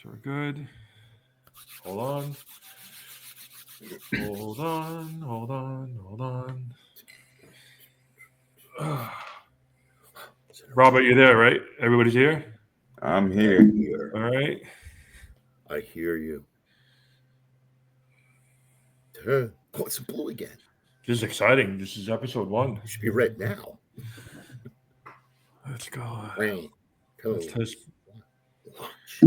So we're good. Hold on. Hold on. Hold on. Hold on. Robert, you there, right? Everybody's here? I'm I'm here. here. All right. I hear you. Oh, it's blue again. This is exciting. This is episode 1. It should be red now. Let's go. Rain. Let's Code. test. Watch.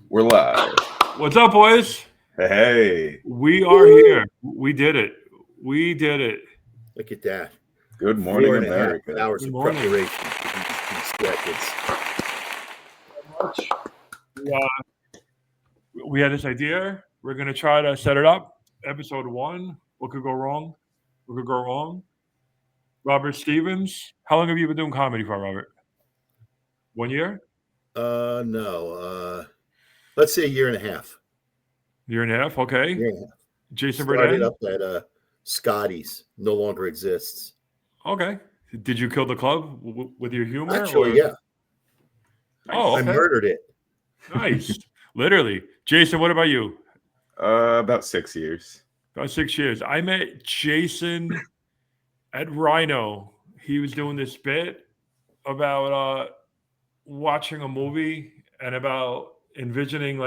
We're live. What's up, boys? Hey, We are here. We did it. We did it. Look at that. good morning, 4.5 America. hours Good of morning. preparation for these seconds. We had this idea. We're going to try to set it up. Episode 1. What could go wrong? What could go wrong? Robert Stevens. How long have you been doing comedy for, Robert? 1 year? No. Let's say a year and a half. Year and a half? Okay. Year and a half. Jason Started Berdan? up at Scotty's. No longer exists. Okay. Did you kill the club with your humor? Actually, yeah. Oh, I okay. murdered it. Nice. Literally. Jason, what about you? About 6 years. About 6 years. I met Jason at Rhino. He was doing this bit about watching a movie and about envisioning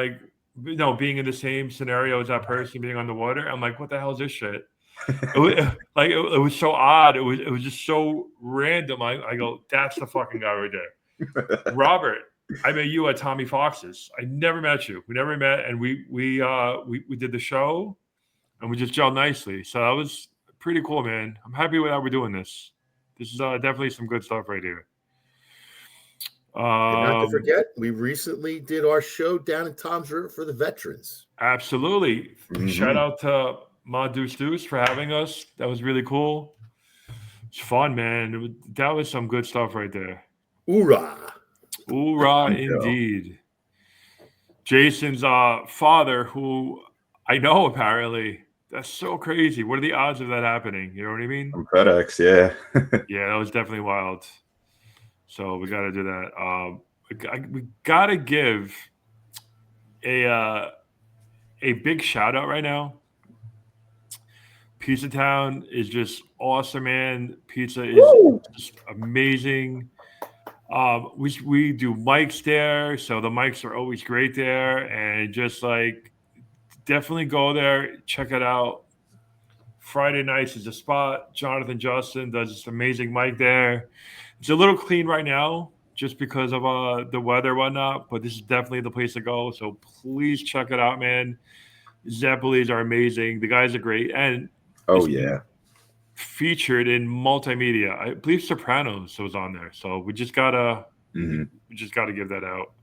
being in the same scenario as that person being on the water. I'm like, what the hell is this shit? It was so odd. It was just so random. I go, that's the fucking guy right there. Robert, I met you at Tommy Fox's. I never met you. We never met, and we did the show, and we just gelled nicely. So that was pretty cool, man. I'm happy that we're doing this. This is definitely some good stuff right here. And not to forget, we recently did our show down in Tom's River for the veterans. Absolutely. Mhm. Shout out to Ma Deuce Deuce for having us. That was really cool. It's fun, man. That was some good stuff right there. Hoorah! Hoorah, Fun show. indeed. Jason's father, who I know apparently, that's so crazy. What are the odds of that happening? You know what I mean? From FedEx, yeah. Yeah, that was definitely wild. So we got to do that. We got to give a big shout out right now. Pizza Town is just awesome, man. Pizza is just amazing. We do mics there, so the mics are always great there, and just definitely go there, check it out. Friday nights is a spot. Jonathan Justin does this amazing mic there. It's a little clean right now, just because of the weather and whatnot, but this is definitely the place to go. So please check it out, man. Zeppelis are amazing. The guys are great, and Oh, it's yeah. featured in multimedia. I believe Sopranos was on there, so we just gotta give that out.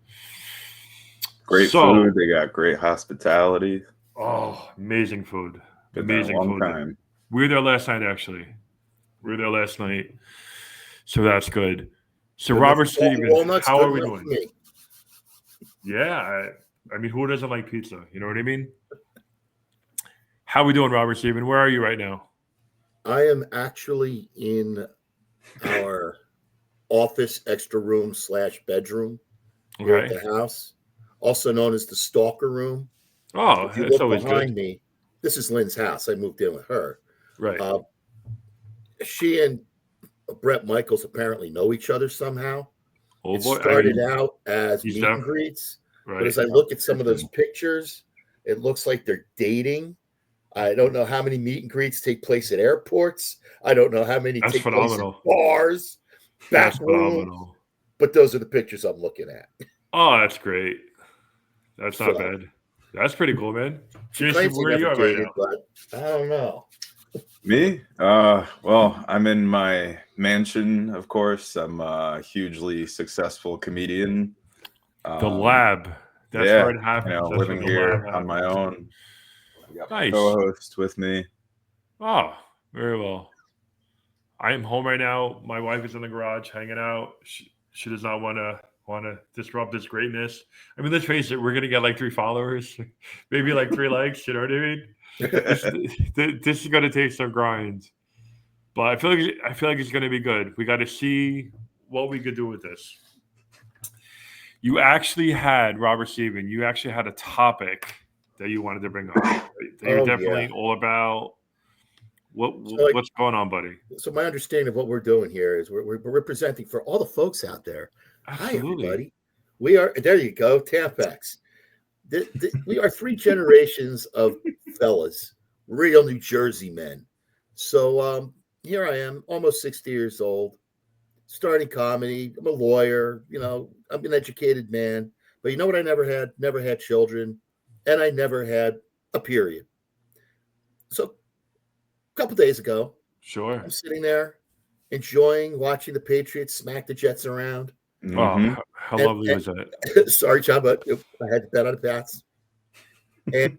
Great food. They got great hospitality. Oh, amazing food. Been there a long time. We were there last night, actually. So that's good. So Robert Stevens, how are we doing? Yeah, I mean, who doesn't like pizza? You know what I mean? How are we doing, Robert Stevens? Where are you right now? I am actually in our office, extra room / bedroom here at the house, also known as the stalker room. Oh, if you that's look always behind good. me, this is Lynn's house. I moved in with her. Right. She and Brett Michaels apparently know each other somehow. Oh, it started out as meet and greets, right. But as I look at some of those pictures, it looks like they're dating. I don't know how many meet and greets take place at airports. I don't know how many take place at bars, back rooms. But those are the pictures I'm looking at. Oh, that's great. That's not bad. That's pretty cool, man. Jason, where are you at right now? But I don't know. Me? Well, I'm in my mansion, of course. I'm a hugely successful comedian. The lab. That's where it happens. Living here on my own. I got nice. a co-host with me. Oh, very well. I am home right now. My wife is in the garage hanging out. She does not want to disrupt this greatness. I mean, let's face it, we're gonna get like 3 followers, maybe like 3 likes. You know what I mean? This is gonna take some grind, but I feel like it's gonna be good. We got to see what we could do with this. you actually had Robert Steven. You actually had a topic that you wanted to bring up. Right? That you're definitely all about. What's going on, buddy? So my understanding of what we're doing here is we're representing for all the folks out there. Absolutely. Hi, everybody. We are, there you go, Tampax. We are 3 generations of fellas, real New Jersey men. So here I am, almost 60 years old, starting comedy. I'm a lawyer, I'm an educated man. But you know what I never had? Never had children, and I never had a period. So a couple days ago, sure, I'm sitting there enjoying watching the Patriots smack the Jets around. Oh, how lovely was that? Sorry, John, but I had to bet on the Pats. And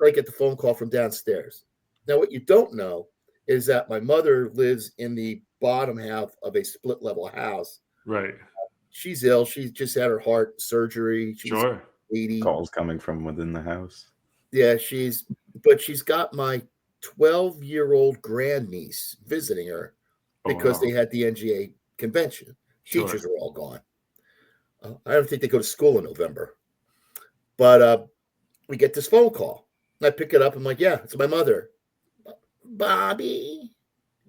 I get the phone call from downstairs. Now, what you don't know is that my mother lives in the bottom half of a split level house. Right. She's ill. She just had her heart surgery. She's sure. 80. Calls coming from within the house. Yeah, she's got my 12-year-old grandniece visiting her because they had the NGA convention. Sure. Teachers are all gone. I don't think they go to school in November. But we get this phone call. I pick it up. I'm like, yeah, it's my mother. Bobby.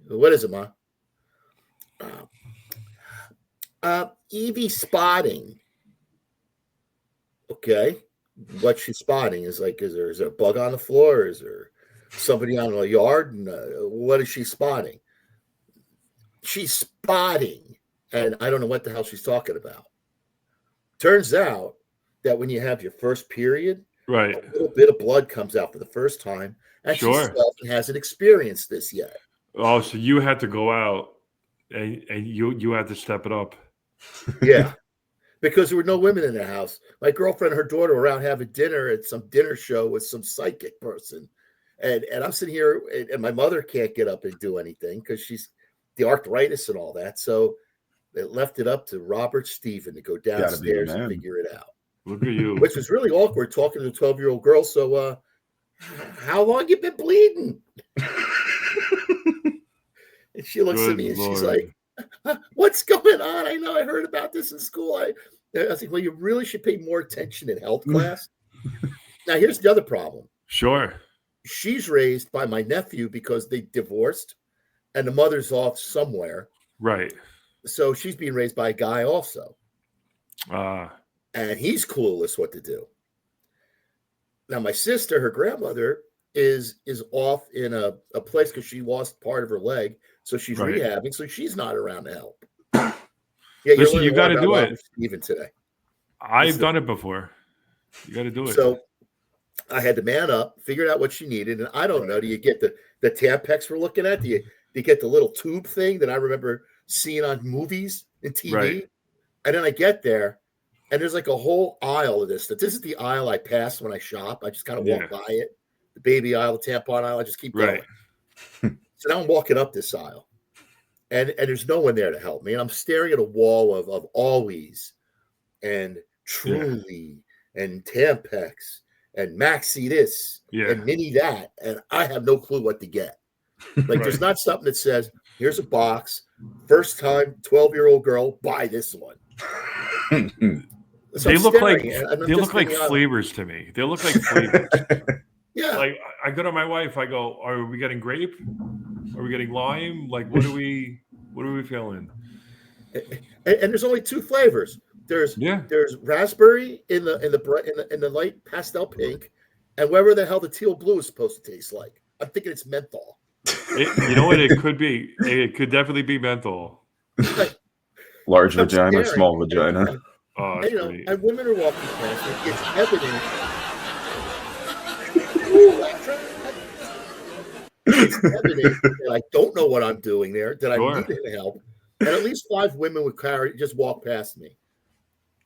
What is it, Ma? Evie spotting. Okay. What she's spotting is like, is there a bug on the floor? Is there somebody on the yard? And what is she spotting? She's spotting. And I don't know what the hell she's talking about. Turns out that when you have your first period, right, a little bit of blood comes out for the first time, and she hasn't experienced this yet. Oh, so you had to go out, and you had to step it up. Yeah, because there were no women in the house. My girlfriend and her daughter were out having dinner at some dinner show with some psychic person, and I'm sitting here, and my mother can't get up and do anything because she's the arthritis and all that. So they left it up to Robert Steven to go downstairs and figure it out. Look at you. Which was really awkward talking to a 12-year-old girl. So, how long you been bleeding? And she looks at me and she's like, what's going on? I know I heard about this in school. I was like, well, you really should pay more attention in health class. Now, here's the other problem. Sure. She's raised by my nephew because they divorced and the mother's off somewhere. Right. So she's being raised by a guy also. And he's clueless what to do. Now, my sister, her grandmother, is off in a place because she lost part of her leg. So she's rehabbing. So she's not around to help. Yeah, listen, you got to do it. Even today. I've done it before. You got to do it. So I had to man up, figured out what she needed. And I don't know, do you get the Tampax we're looking at? Do you get the little tube thing that I remember seeing on movies and TV? Right. And then I get there. And there's like a whole aisle of this. This is the aisle I pass when I shop. I just kind of walk by it. The baby aisle, the tampon aisle. I just keep going. So now I'm walking up this aisle. And there's no one there to help me. And I'm staring at a wall of Always and Truly and Tampax and Maxi this and Mini that. And I have no clue what to get. Like there's not something that says, here's a box. First time 12-year-old girl, buy this one. So they look like flavors to me. They look like flavors. Yeah. Like I go to my wife, I go, are we getting grape? Are we getting lime? Like what are we feeling? And there's only 2 flavors. There's raspberry in the light pastel pink, and whatever the hell the teal blue is supposed to taste like. I'm thinking it's menthol. You know what? It could be. It could definitely be menthol. Large vagina, small vagina. And women are walking past it. It's evident. It's evident that I don't know what I'm doing there, that I need help. And at least 5 women with carry just walk past me.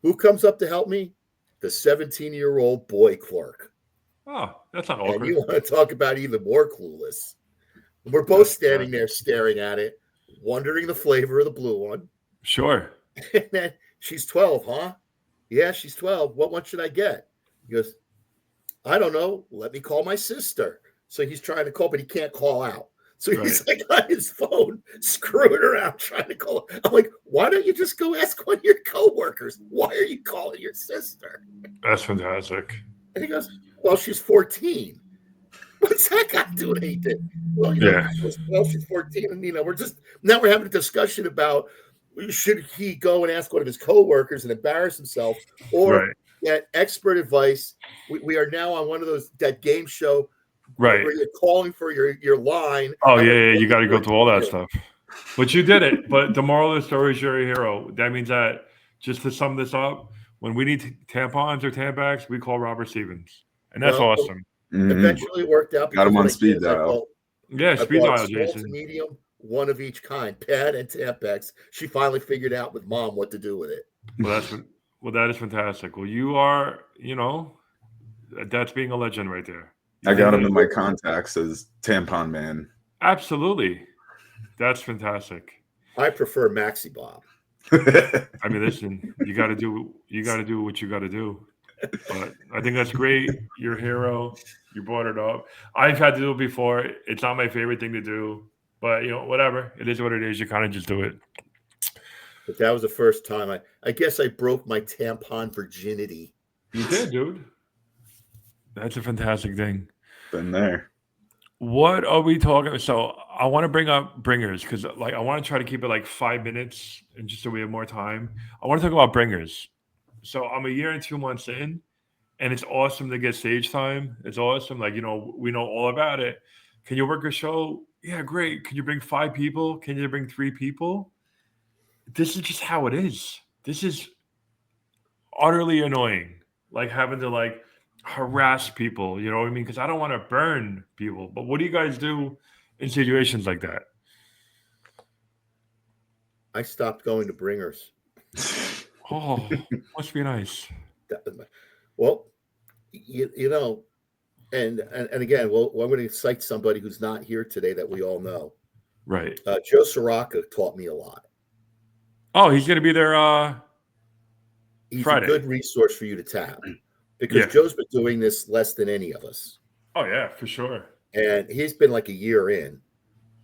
Who comes up to help me? The 17-year-old boy clerk. Oh, that's not awkward. And you want to talk about even more clueless. We're both standing there staring at it, wondering the flavor of the blue one. Sure. And then she's 12, huh? Yeah, she's 12. What one should I get? He goes, I don't know. Let me call my sister. So he's trying to call, but he can't call out. So he's like on his phone, screwing around, trying to call. I'm like, why don't you just go ask one of your coworkers? Why are you calling your sister? That's fantastic. And he goes, well, she's 14. What's that got to do with anything? Well, she's 14, and we're having a discussion about should he go and ask one of his coworkers and embarrass himself, or get expert advice. We are now on one of that game show, where you're calling for your line. Oh yeah, you got to go through all that stuff. But you did it. But the moral of the story is you're a hero. That means that, just to sum this up, when we need tampons or Tampax, we call Robert Stevens, and that's awesome. Eventually, it worked out. Got him on speed dial. Speed dial, Jason. Small to medium, one of each kind, pad and Tampax. She finally figured out with mom what to do with it. Well, that is fantastic. Well, you are, that's being a legend right there. I got him in my contacts as Tampon Man. Absolutely. That's fantastic. I prefer Maxi Bob. I mean, listen, you got to do what you got to do. But I think that's great. You're a hero. You brought it up. I've had to do it before. It's not my favorite thing to do, but whatever. It is what it is. You kind of just do it. But that was the first time I guess I broke my tampon virginity. You did, dude. That's a fantastic thing. Been there. What are we talking? So I want to bring up bringers because, I want to try to keep it like 5 minutes, and just so we have more time. I want to talk about bringers. So I'm a year and 2 months in, and it's awesome to get stage time. It's awesome. We know all about it. Can you work a show? Yeah, great. Can you bring 5 people? Can you bring 3 people? This is just how it is. This is utterly annoying. Having to harass people, you know what I mean? Because I don't want to burn people. But what do you guys do in situations like that? I stopped going to bringers. Oh, must be nice. Well, and again, I'm going to cite somebody who's not here today that we all know. Right. Joe Soroka taught me a lot. Oh, he's going to be there he's Friday. A good resource for you to tap because Joe's been doing this less than any of us. Oh, yeah, for sure. And he's been like a year in,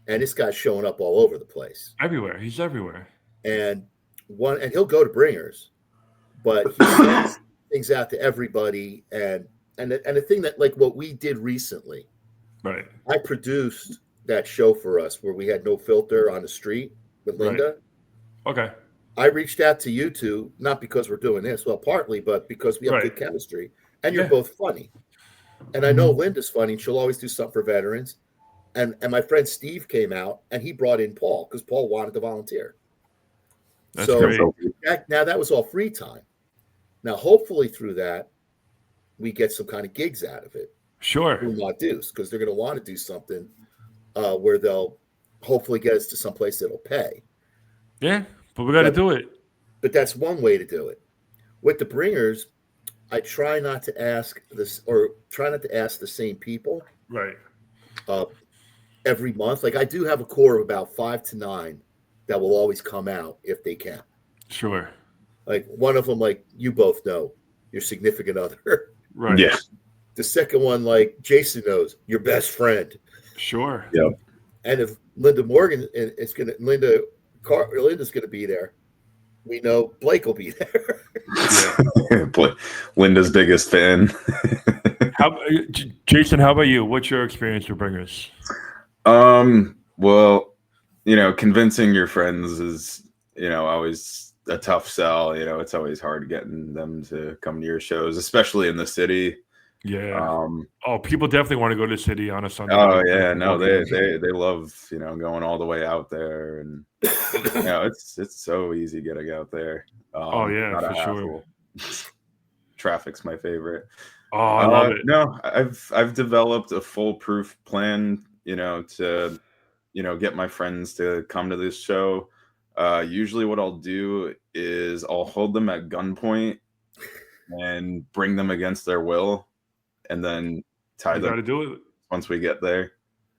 and this guy's showing up all over the place. Everywhere. He's everywhere. And he'll go to bringers, but he sends things out to everybody. And the thing that, what we did recently, right? I produced that show for us where we had no filter on the street with Linda. Right. Okay. I reached out to you two, not because we're doing this, well, partly, but because we have good chemistry, and you're both funny. And I know Linda's funny, and she'll always do something for veterans. And my friend Steve came out, and he brought in Paul because Paul wanted to volunteer. That's great. Now that was all free time. Now, hopefully through that, we get some kind of gigs out of it. Sure. Who not dues, because they're going to want to do something where they'll hopefully get us to some place that'll pay. Yeah, but we got to do it. But that's one way to do it. With the bringers, I try not to ask the same people. Right. Every month. I do have a core of about 5 to 9 that will always come out if they can. Sure. One of them, you both know, your significant other. Right. Yeah. The second one, Jason knows, your best friend. Sure. Yep. And if Linda's going to be there, we know Blake will be there. Linda's biggest fan. Jason, how about you? What's your experience with bringers? Well, convincing your friends is, always a tough sell. It's always hard getting them to come to your shows, especially in the city. Yeah. People definitely want to go to the city on a Sunday. Oh yeah, no, they love going all the way out there, and it's so easy getting out there. Oh yeah, for sure. Traffic's my favorite. Oh, I love it. No, I've developed a foolproof plan, to get my friends to come to this show. Usually what I'll do is I'll hold them at gunpoint and bring them against their will, and then tie them. You got to do it once we get there.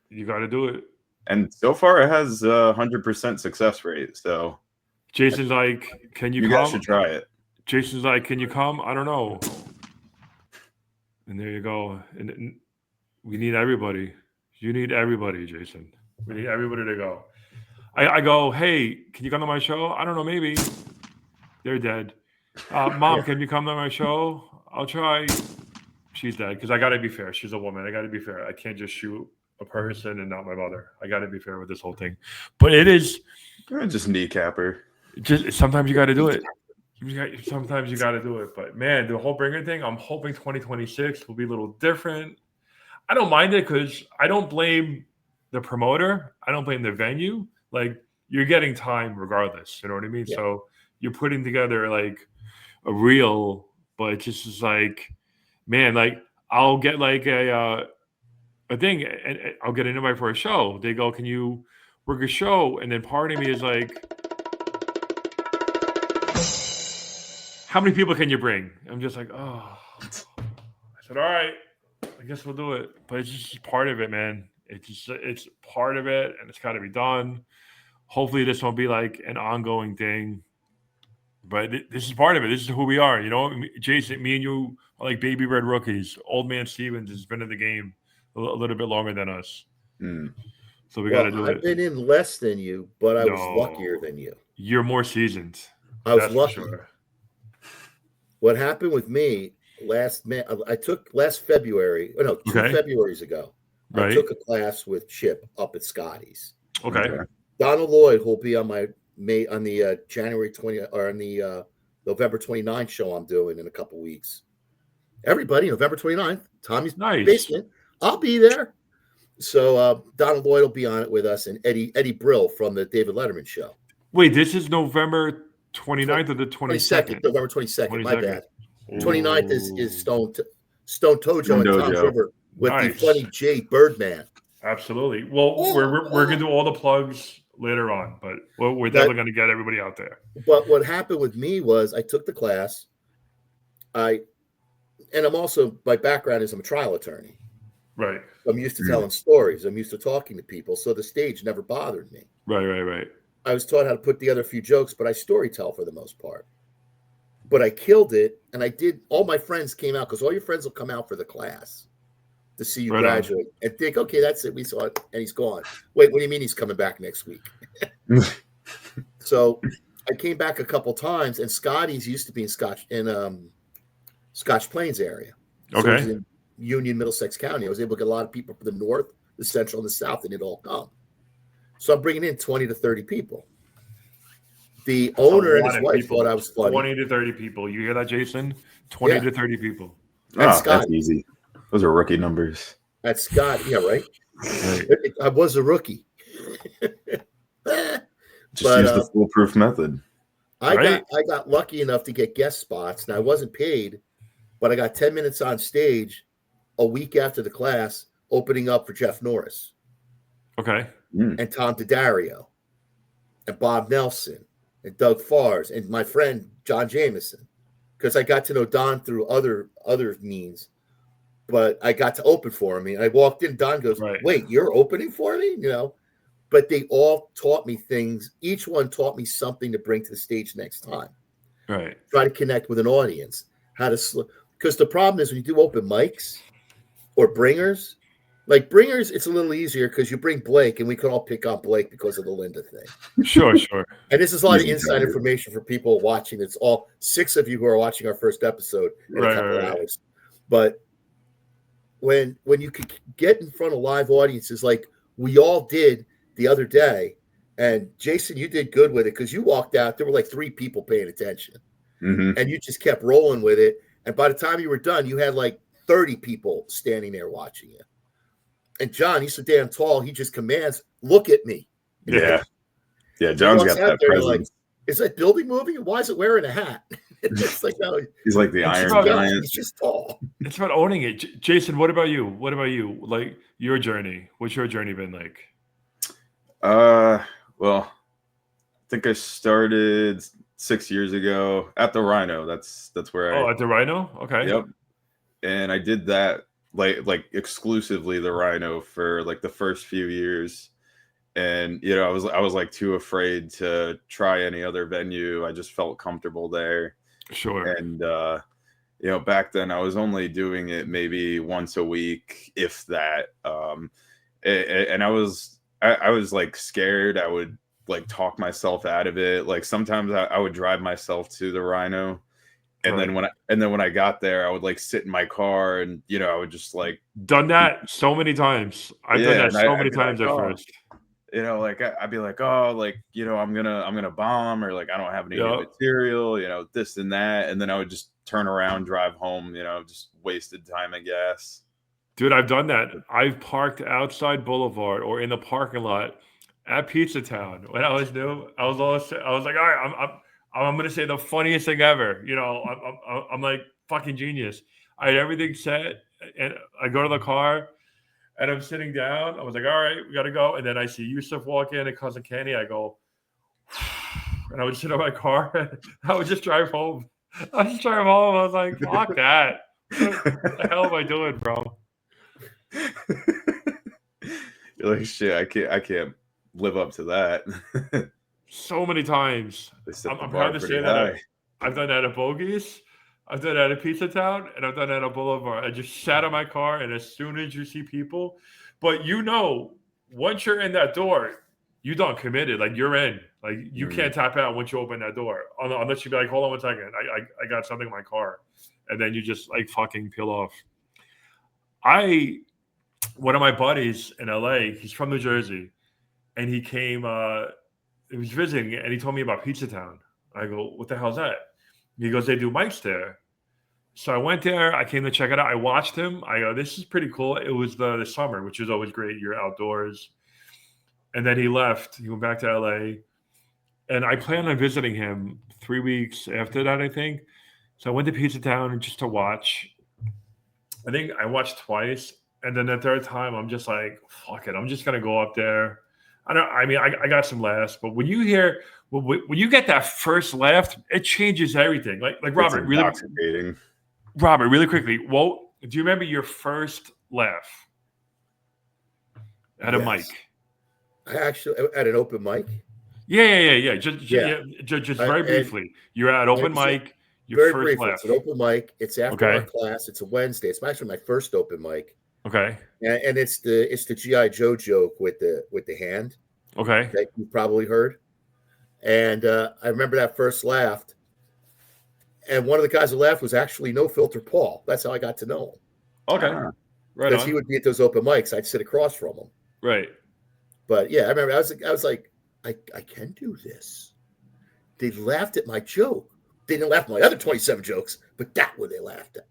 You got to do it. And so far it has 100% success rate. So Jason's like, can you come? You guys should try it. Jason's like, can you come? I don't know. And there you go. And we need everybody. You need everybody, Jason. We need everybody to go. I go, hey, can you come to my show? I don't know, maybe. They're dead. Mom, can you come to my show? I'll try. She's dead because I got to be fair. She's a woman. I got to be fair. I can't just shoot a person and not my mother. I got to be fair with this whole thing. But it is just kneecap her. Just sometimes you got to do it. Sometimes you got to do it. But man, the whole bringer thing, I'm hoping 2026 will be a little different. I don't mind it because I don't blame the promoter. I don't blame the venue. Like, you're getting time regardless. You know what I mean? Yeah. So you're putting together like a reel, but it's just like, man, like I'll get like a thing and I'll get an invite for a show. They go, can you work a show? And then part of me is like, how many people can you bring? I'm just like, oh. I said, all right, I guess we'll do it. But it's just part of it, man. It's part of it, and it's got to be done. Hopefully this won't be like an ongoing thing. But this is part of it. This is who we are. You know, Jason, me and you are like baby red rookies. Old man Stevens has been in the game a little bit longer than us. So we got to do it. I've been in less than you, but I was luckier than you. You're more seasoned. I was lucky. Sure. What happened with me I took last February, 2 Februaries ago, I took a class with Chip up at Scotty's. Okay. Donald Lloyd will be on the January 20 or on the November 29th show I'm doing in a couple weeks. Everybody, November 29th, Tommy's basement. I'll be there. So Donald Lloyd will be on it with us, and Eddie Brill from the David Letterman show. Wait, this is November 29th or the 22nd? November 22nd. My bad. 29th is Stone Tojo and Tom River with the funny Jay Birdman. Absolutely. Well, we're going to do all the plugs later on, but we're definitely going to get everybody out there. But what happened with me was I took the class. And I'm also, my background is I'm a trial attorney. Right. I'm used to telling stories. I'm used to talking to people. So the stage never bothered me. Right. I was taught how to put together a few jokes, but I storytell for the most part. But I killed it, and I did. All my friends came out because all your friends will come out for the class to see you graduate and think, okay, that's it. We saw it, and he's gone. Wait, what do you mean he's coming back next week? So I came back a couple times, and Scotty's used to be in Scotch Plains area. So okay. It was in Union, Middlesex County. I was able to get a lot of people from the north, the central, and the south, and it all come. So I'm bringing in 20 to 30 people. The owner and his wife thought I was funny. 20 to 30 people. You hear that, Jason? 20 to 30 people. That's easy. Those are rookie numbers. That's Scott. Yeah, right? I was a rookie. Just use the foolproof method. I got lucky enough to get guest spots. Now, I wasn't paid, but I got 10 minutes on stage a week after the class, opening up for Jeff Norris. Okay. And Tom Daddario. And Bob Nelson. And Doug Fars. And my friend, John Jameson. Because I got to know Don through other means. But I got to open for him. And I walked in, Don goes, wait, you're opening for me? You know? But they all taught me things. Each one taught me something to bring to the stage next time. Right. Try to connect with an audience. How to because the problem is when you do open mics or bringers, like bringers, it's a little easier because you bring Blake, and we can all pick on Blake because of the Linda thing. Sure. And this is a lot of inside information for people watching. It's all 6 of you who are watching our first episode in a couple of hours. But when you could get in front of live audiences like we all did the other day, and Jason, you did good with it because you walked out, there were like 3 people paying attention. And you just kept rolling with it. And by the time you were done, you had like 30 people standing there watching you. And John, he's so damn tall, he just commands, look at me. Yeah. Yeah, John's got that presence. Like, is that building moving? Why is it wearing a hat? It's like, no, he's like the Iron Giant. He's just tall. It's about owning it. Jason, what about you? Like your journey? What's your journey been like? Well, I think I started 6 years ago at the Rhino. That's where I. Oh, at the Rhino? Okay. Yep. And I did that like exclusively the Rhino for like the first few years. And I was like too afraid to try any other venue. I just felt comfortable there. Sure. And back then I was only doing it maybe once a week, if that. And I was I was like scared. I would like talk myself out of it. Like sometimes I would drive myself to the Rhino, and then when I got there, I would like sit in my car, and I would just like done that so many times. I've done that and so I'd many be like, times at oh, first. like I'd be like, oh, like I'm gonna bomb, or like I don't have any new Yeah. material, this and that, and then I would just turn around, drive home, just wasted time and gas. Dude, I've done that. I've parked outside Boulevard or in the parking lot at Pizza Town when I was new. I was like, all right, I'm gonna say the funniest thing ever. I'm like fucking genius. I had everything set, and I go to the car, and I'm sitting down. I was like, all right, we gotta go. And then I see Yusuf walk in and cousin Kenny. I go, and I would sit in my car, and I would just drive home. I was like, fuck that. What the hell am I doing, bro? You're like, shit, I can't live up to that. So many times. I'm proud to say that I've done that at Bogies, I've done that at Pizza Town, and I've done that at Boulevard. I just sat in my car, and as soon as you see people, but once you're in that door, you done committed. Like you're in. Like you can't tap out once you open that door, unless you be like, hold on 1 second, I got something in my car, and then you just like fucking peel off. One of my buddies in LA, he's from New Jersey, and he came. He was visiting, and he told me about Pizza Town. I go, what the hell's that? He goes, they do mics there. So I went there. I came to check it out. I watched him. I go, this is pretty cool. It was the summer, which is always great. You're outdoors. And then he left. He went back to LA. And I planned on visiting him 3 weeks after that, I think. So I went to Pizza Town just to watch. I think I watched twice. And then the third time, I'm just like, fuck it. I'm just going to go up there. I got some laughs. But when you get that first laugh, it changes everything. Like Robert, really quickly. Well, do you remember your first laugh at a mic? I actually at an open mic. Yeah. Just very briefly. You're at open mic. Your first briefly, laugh. It's an open mic. It's after our class. It's a Wednesday. It's actually my first open mic. Okay. And it's the G.I. Joe joke with the hand. Okay. That you probably heard. And I remember that first laugh. And one of the guys who laughed was actually No Filter Paul. That's how I got to know him. Okay. Right. Because he would be at those open mics. I'd sit across from him. Right. But yeah, I remember I was like, I can do this. They laughed at my joke. They didn't laugh at my other 27 jokes, but that one they laughed at.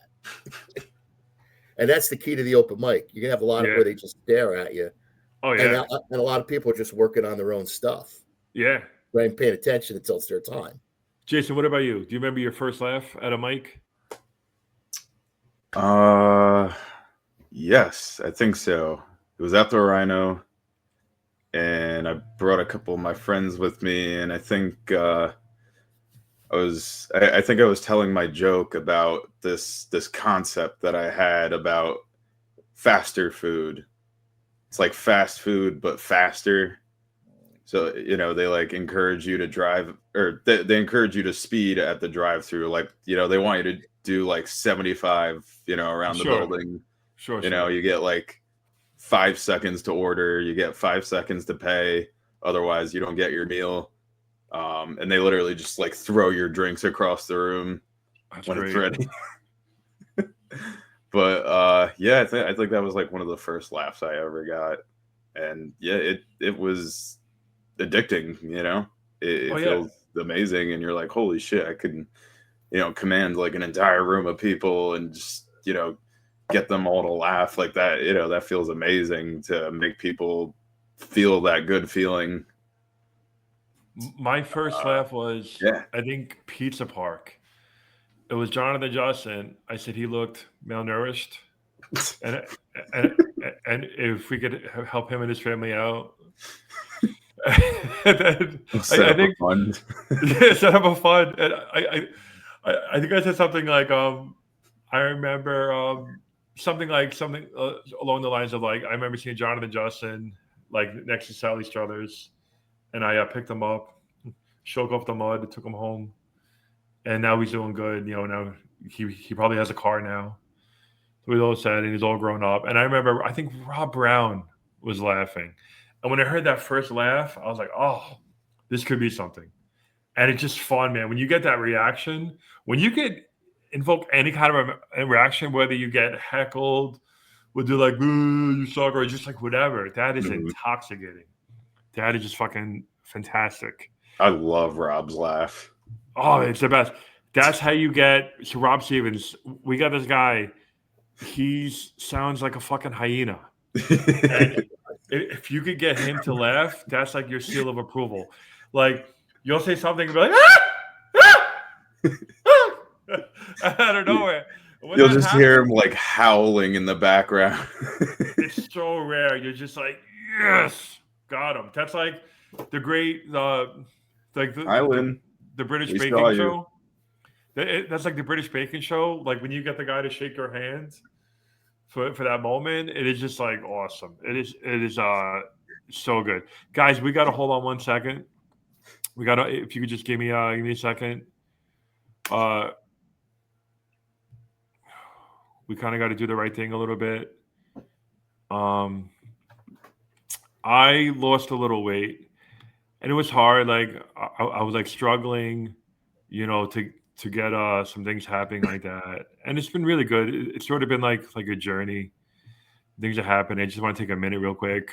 And that's the key to the open mic. You're going to have a lot of where they just stare at you. Oh, yeah. And a lot of people are just working on their own stuff. Yeah. They ain't paying attention until it's their time. Jason, what about you? Do you remember your first laugh at a mic? Yes, I think so. It was at the Rhino, and I brought a couple of my friends with me, and I think I was telling my joke about this concept that I had about faster food. It's like fast food, but faster. So, they like encourage you to drive, or they encourage you to speed at the drive-through. Like, they want you to do like 75, around the building. Sure. You get like 5 seconds to order. You get 5 seconds to pay. Otherwise, you don't get your meal. And they literally just like throw your drinks across the room when it's ready. But I think that was like one of the first laughs I ever got. And yeah, it was addicting, it feels amazing, and you're like, holy shit, I could command like an entire room of people and just get them all to laugh like that. That feels amazing, to make people feel that good feeling. My first laugh was I think Pizza Park. It was Jonathan Justin. I said he looked malnourished, and if we could help him and his family out. And then I think set up a fund. And I think I said something like I remember something along the lines of like, I remember seeing Jonathan Justin like next to Sally Struthers, and I picked him up, shook off the mud, took him home, and now he's doing good. Now he probably has a car now. So he's all set and he's all grown up. And I remember, I think Rob Brown was laughing. And when I heard that first laugh, I was like, oh, this could be something. And it's just fun, man. When you get that reaction, when you get invoke any kind of a reaction, whether you get heckled, whether like, you suck, or just like whatever, that is intoxicating. That is just fucking fantastic. I love Rob's laugh. Oh, it's the best. That's how you get. So Rob Stevens, we got this guy. He sounds like a fucking hyena. And if you could get him to laugh, that's like your seal of approval. Like you'll say something and be like, out of nowhere. You'll just hear him like howling in the background. It's so rare. You're just like, yes, got him. That's like the great, like the British baking show. That's like the British baking show. Like when you get the guy to shake your hand for that moment, it is just like awesome. It is so good. Guys, we got to hold on 1 second. We got to, if you could just give me a second. We kind of got to do the right thing a little bit. I lost a little weight, and it was hard. Like I was like struggling, to get some things happening like that, and it's been really good. It's sort of been like a journey. Things are happening. I just want to take a minute real quick.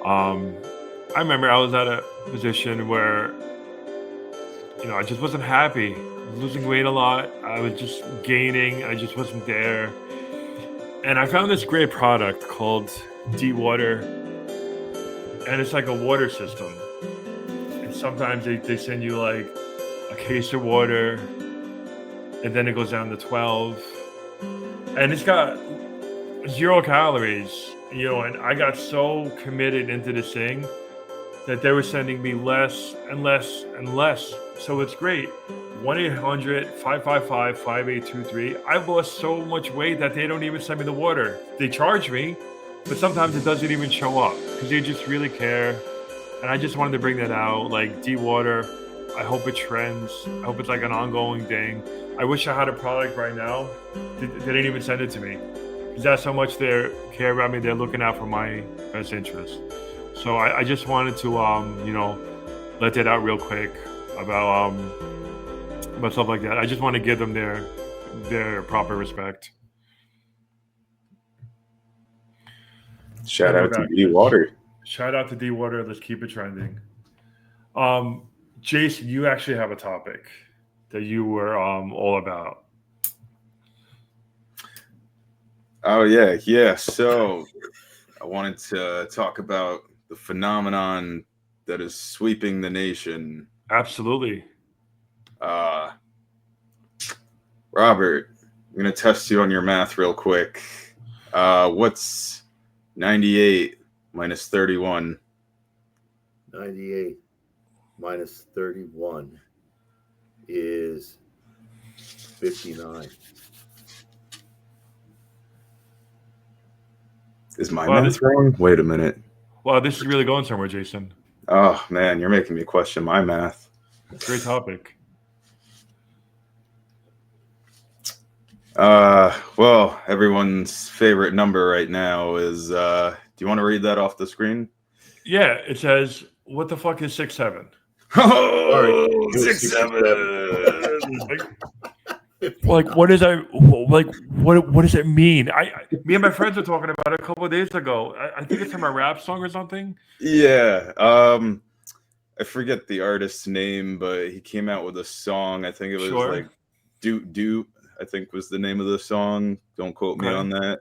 I remember I was at a position where, I just wasn't happy. Losing weight a lot. I was just gaining. I just wasn't there. And I found this great product called D-Water. And it's like a water system. And sometimes they send you like a case of water. And then it goes down to 12. And it's got 0 calories. And I got so committed into this thing that they were sending me less and less and less. So it's great. 1-800-555-5823. I've lost so much weight that they don't even send me the water. They charge me, but sometimes it doesn't even show up because they just really care. And I just wanted to bring that out. Like D-Water, I hope it trends. I hope it's like an ongoing thing. I wish I had a product right now. They didn't even send it to me because that's how much they care about me. They're looking out for my best interest. So I just wanted to, let that out real quick about stuff like that. I just want to give them their proper respect. Shout out to D-Water. Shout out to D-Water. Let's keep it trending. Jason, you actually have a topic that you were all about. Oh, yeah. So I wanted to talk about the phenomenon that is sweeping the nation. Absolutely. Robert, I'm going to test you on your math real quick. What's 98 minus 31? 98 minus 31 is 59. Is my math wrong? Wait a minute. Well, this is really going somewhere, Jason. Oh, man, you're making me question my math. Great topic. Well, everyone's favorite number right now is, do you want to read that off the screen? Yeah, it says, what the fuck is 6'7"? Oh, 6'7". Like, what is that? Like, what does it mean? Me and my friends were talking about it a couple of days ago. I think it's from a rap song or something. Yeah. I forget the artist's name, but he came out with a song. I think it was like Doot, I think was the name of the song. Don't quote me on that.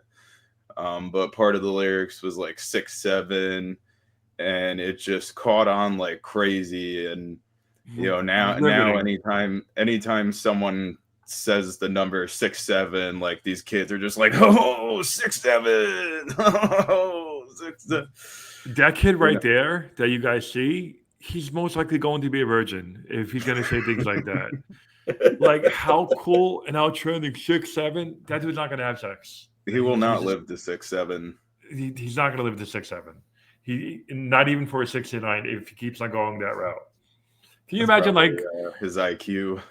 But part of the lyrics was like 6'7", and it just caught on like crazy. And now anytime someone says the number 6'7", like these kids are just like, oh, 6'7", oh, 6'7". That kid right there that you guys see, he's most likely going to be a virgin if he's going to say things like that. Like, how cool and how trending 6'7". That dude's not going to have sex. He will not live to 6'7". He's not going to live to 6'7". He not even for a 69 if he keeps on going that route. Can you imagine like his IQ?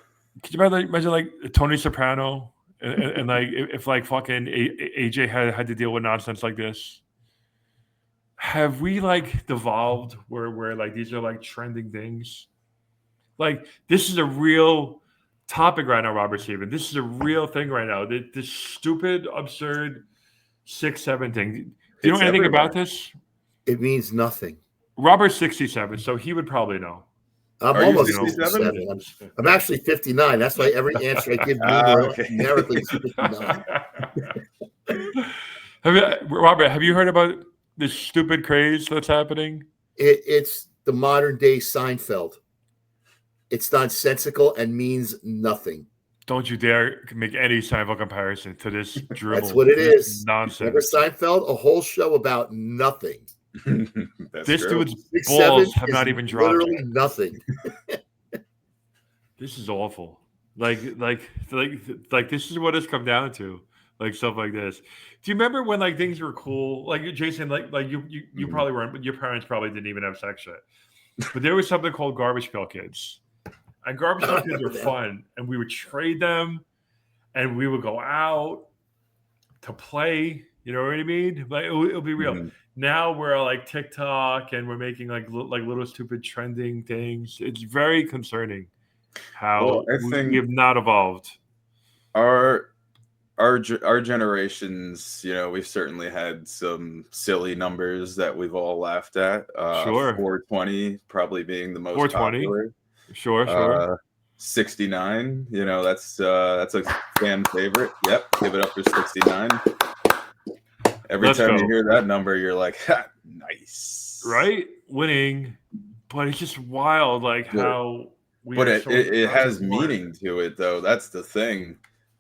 Could you imagine like Tony Soprano and like if like fucking AJ had to deal with nonsense like this? have we like devolved where like these are like trending things? Like this is a real topic right now, Robert Steven. This is a real thing right now. This stupid, absurd 6'7" thing. Do you know It's anything everywhere. about this? It means nothing. Robert's 67, so he would probably know. I'm Are you almost 67? 67. I'm actually 59. That's why every answer I give Okay. numerically is 59. Robert, have you heard about this stupid craze that's happening? It's the modern day Seinfeld. It's nonsensical and means nothing. Don't you dare make any Seinfeld comparison to this dribble. That's what it this is. Nonsense. Remember Seinfeld? A whole show about nothing. This true. dude's 6'7" balls have is not even dropped. literally nothing. This is awful. Like this is what it's come down to. Like stuff like this. Do you remember when like things were cool? Like Jason, like you probably weren't, but your parents probably didn't even have sex yet. But there was something called Garbage Pail Kids. And Garbage Pail Kids were fun. And we would trade them and we would go out to play. You know what I mean? Like it'll be real. Mhm. Now we're like TikTok and we're making like little stupid trending things. It's very concerning how we have not evolved. Our generations, we've certainly had some silly numbers that we've all laughed at. Sure. 420 probably being the most 420. popular. Sure. 69, that's a fan favorite. Yep, give it up for 69. Every time you hear that number, you're like, ha, nice. Right? Winning. But it's just wild, like how we. But it has meaning to it, though. That's the thing.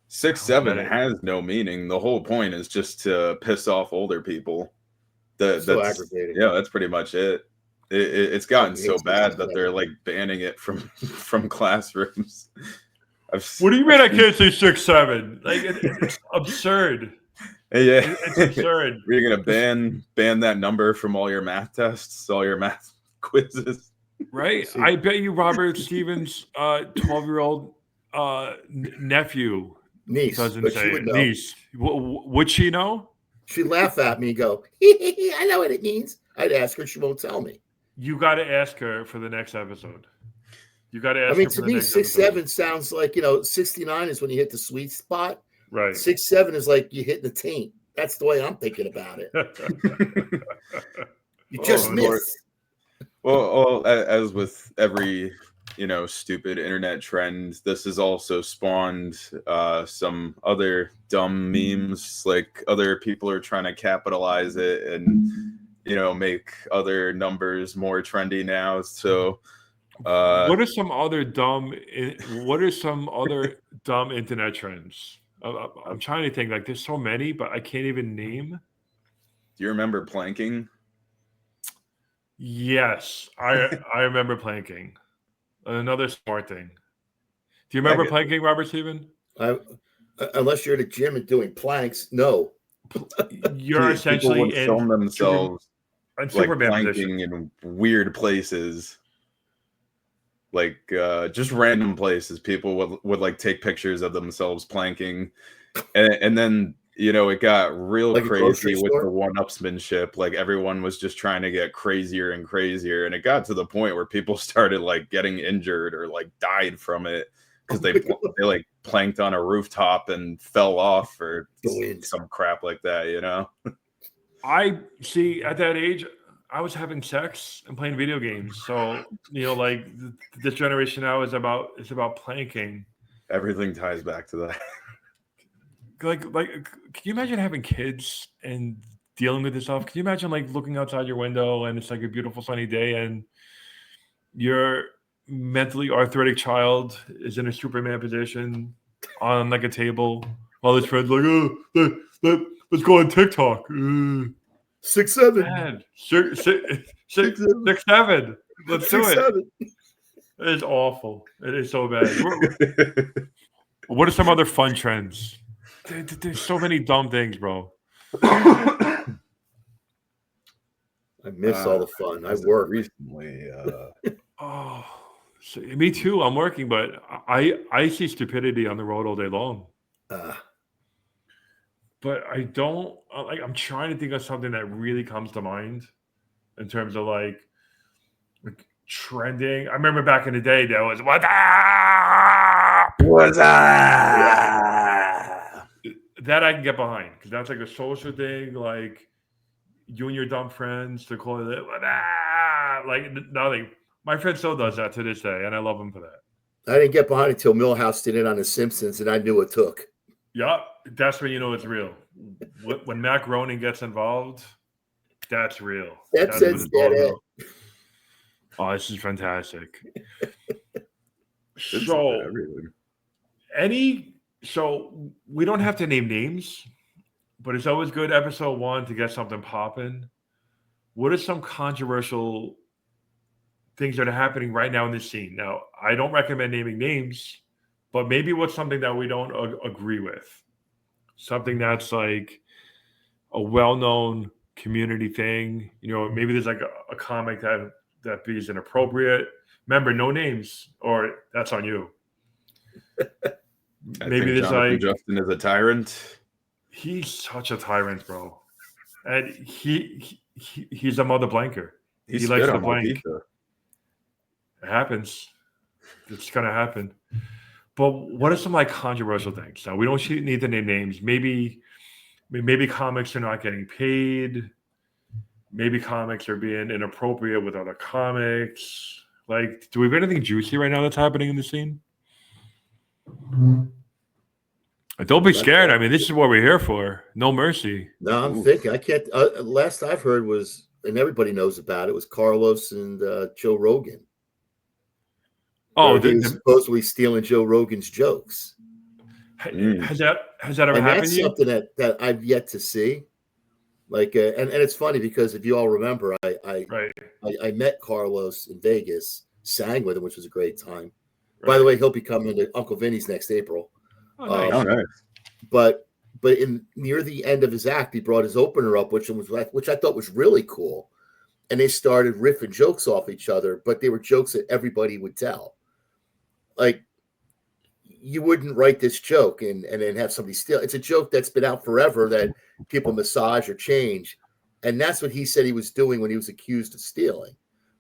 6'7" has no meaning. The whole point is just to piss off older people. That's aggravating. Yeah, that's pretty much it. It's gotten so bad that they're like banning it from classrooms. What do you mean I can't say 6'7"? Like it's absurd. Yeah, it's absurd. You're gonna ban that number from all your math tests, all your math quizzes, right? I bet you Robert Stevens' 12-year-old nephew niece doesn't say it. Niece. Would she know? She'd laugh at me and go, I know what it means. I'd ask her, she won't tell me. You got to ask her for the next episode. You got to ask. I mean, to me, 6'7" sounds like 69 is when you hit the sweet spot. Right. 6'7" is like you hit the taint. That's the way I'm thinking about it. You just missed. Well, as with every stupid internet trend, this has also spawned some other dumb memes. Like other people are trying to capitalize it and make other numbers more trendy now. So what are some other dumb internet trends? I'm trying to think. Like there's so many, but I can't even name. Do you remember planking? Yes, I remember planking. Another smart thing. Do you remember planking, Robert Steven? Unless you're at a gym and doing planks, no. You're essentially would film themselves Superman planking position in weird places, like just random places. People would like take pictures of themselves planking, and then it got real crazy with the one-upsmanship. Like everyone was just trying to get crazier and crazier, and it got to the point where people started like getting injured or like died from it because they like planked on a rooftop and fell off or some crap like that. I see. At that age, I was having sex and playing video games. So like this generation now is about planking. Everything ties back to that. Like, can you imagine having kids and dealing with this stuff? Can you imagine like looking outside your window and it's like a beautiful sunny day and your mentally arthritic child is in a Superman position on like a table while his friends like, oh, let's go on TikTok. 6'7". 6'7". Let's do it. It is awful. It is so bad. What are some other fun trends? There's so many dumb things, bro. I miss all the fun. I work recently. Oh, so, me too. I'm working, but I see stupidity on the road all day long. But I don't like. I'm trying to think of something that really comes to mind. in terms of like trending. I remember back in the day there was what's up? That I can get behind because that's like a social thing, like you and your dumb friends to call it like nothing. My friend still does that to this day, and I love him for that. I didn't get behind it until Milhouse did it on The Simpsons, and I knew it took. Yeah, that's when you know it's real. When Matt Groening gets involved, that's real. That's it. Oh, this is fantastic. So we don't have to name names, but it's always good episode 1 to get something popping. What are some controversial things that are happening right now in this scene? Now, I don't recommend naming names, but maybe what's something that we don't agree with. Something that's like a well-known community thing. You know, maybe there's like a comic that is inappropriate. Remember, no names, or that's on you. Maybe there's like Justin is a tyrant. He's such a tyrant, bro, and he's a mother blanker. He likes to blank. It happens. It's gonna happen. But what are some like controversial things? Now we don't need to name names. Maybe comics are not getting paid. Maybe comics are being inappropriate with other comics. Like, do we have anything juicy right now that's happening in the scene? Don't be scared. I mean, this is what we're here for. No mercy. No, I'm thinking. I can't. Last I've heard was, and everybody knows about it, was Carlos and Joe Rogan. Oh, he was supposedly stealing Joe Rogan's jokes. Has that ever happened? That's something that I've yet to see. Like, and it's funny because if you all remember, I met Carlos in Vegas, sang with him, which was a great time. Right. By the way, he'll be coming to Uncle Vinny's next April. Oh, nice. But in near the end of his act, he brought his opener up, which I thought was really cool. And they started riffing jokes off each other, but they were jokes that everybody would tell. Like, you wouldn't write this joke and then have somebody steal. It's a joke that's been out forever that people massage or change. And that's what he said he was doing when he was accused of stealing.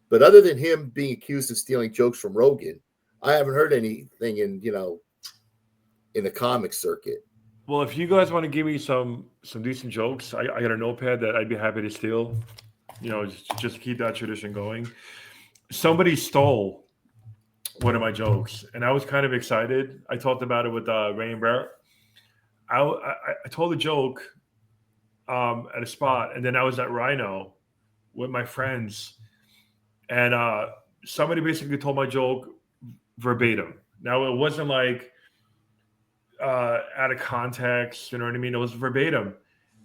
But other than him being accused of stealing jokes from Rogan, I haven't heard anything in the comic circuit. Well, if you guys want to give me some decent jokes, I got a notepad that I'd be happy to steal. You know, just keep that tradition going. Somebody stole one of my jokes, and I was kind of excited. I talked about it with Ray and Barrett. I told a joke at a spot, and then I was at Rhino with my friends, and somebody basically told my joke verbatim. Now, it wasn't like out of context, you know what I mean? It was verbatim.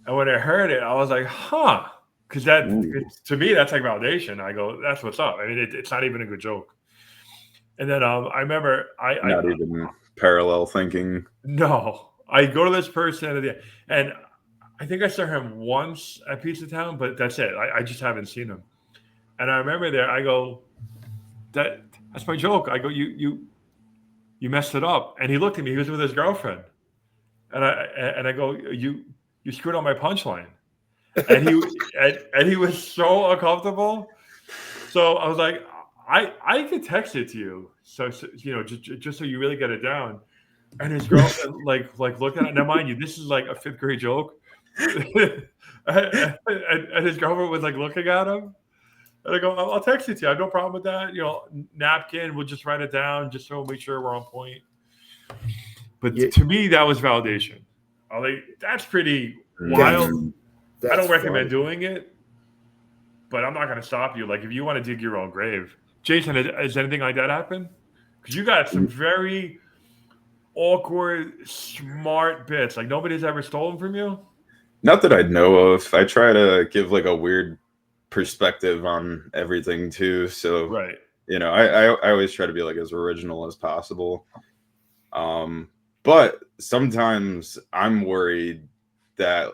And when I heard it, I was like, huh. Because to me, that's like validation. I go, that's what's up. I mean, it's not even a good joke. And then I remember not even parallel thinking. No. I go to this person, and I think I saw him once at Pizza Town, but that's it. I just haven't seen him. And I remember there, I go, that's my joke. I go, you messed it up. And he looked at me. He was with his girlfriend. And I go, you screwed up my punchline. And he was so uncomfortable. So I was like, I could text it to you. So just so you really get it down. And his girlfriend like looked at it. Now, mind you, this is like a 5th grade joke. and his girlfriend was like looking at him. And I go, I'll text it to you. I have no problem with that. Napkin, we'll just write it down just so make sure we're on point. But to me, that was validation. I was like, that's pretty wild. I don't recommend doing it, but I'm not going to stop you. Like, if you want to dig your own grave. Jason, has anything like that happened? Because you got some very awkward, smart bits. Like, nobody's ever stolen from you? Not that I know of. I try to give like a weird perspective on everything too. So, right. I always try to be like as original as possible. But sometimes I'm worried that,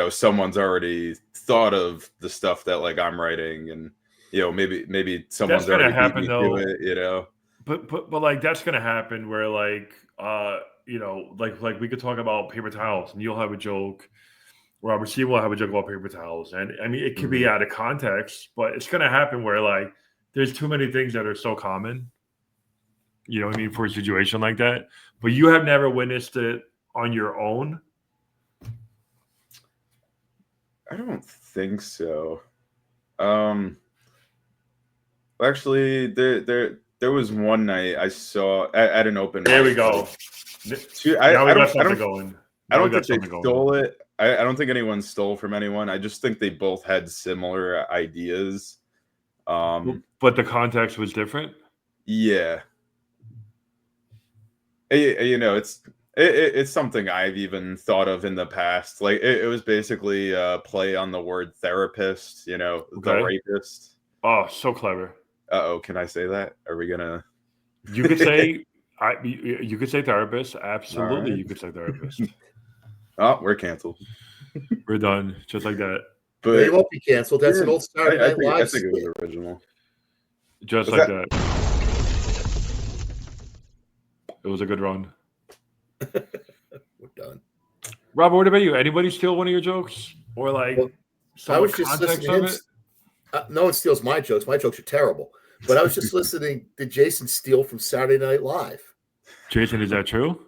someone's already thought of the stuff that like I'm writing, and maybe someone's already happen though. It, But like that's gonna happen where like like we could talk about paper towels and you'll have a joke, Robert C will have a juggle of paper towels. And I mean, it could be Mhm. out of context, but it's going to happen where like there's too many things that are so common, you know what I mean, for a situation like that. But you have never witnessed it on your own. I don't think so. Actually, there was one night I saw at an open. There we mic, go. I Now we got don't something going. I Now we don't got think they something going. stole it. I don't think anyone stole from anyone. I just think they both had similar ideas. But the context was different. Yeah. You know, it's something I've even thought of in the past. Like it was basically a play on the word therapist, you know, the Okay. rapist. Oh, so clever. Uh-oh, can I say that? Are we gonna You could say you could say therapist. Absolutely, right. you could say therapist. Oh, we're canceled. We're done. Just like that. No, But you won't be canceled. That's an yeah, old Saturday I Night think Live it skit. was original. Just Was like that- that. It was a good run. We're done. Robert, what about you? Anybody steal one of your jokes? Or like Well, some I was of just context listening of to it? him. No one steals my jokes. My jokes are terrible. But I was just listening to Jason steal from Saturday Night Live. Jason, is that true?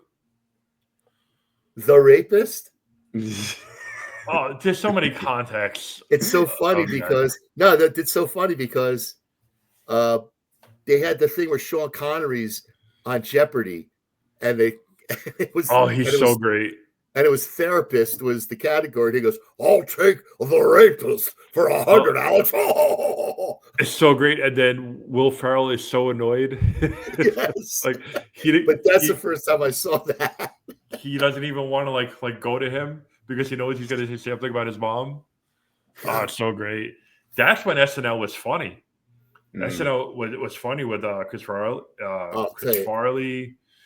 The rapist. Oh, there's so many contexts. It's so funny Okay. because it's so funny because they had the thing where Sean Connery's on Jeopardy, and it was He's so great. And it was therapist was the category. And he goes, "I'll take the rapist for $100." Oh. It's so great. And then Will Ferrell is so annoyed. Yes. Like But that's the first time I saw that. He doesn't even want to like go to him because he knows he's gonna say something about his mom. Oh, it's so great. That's when SNL was funny. SNL was funny with Chris Farley.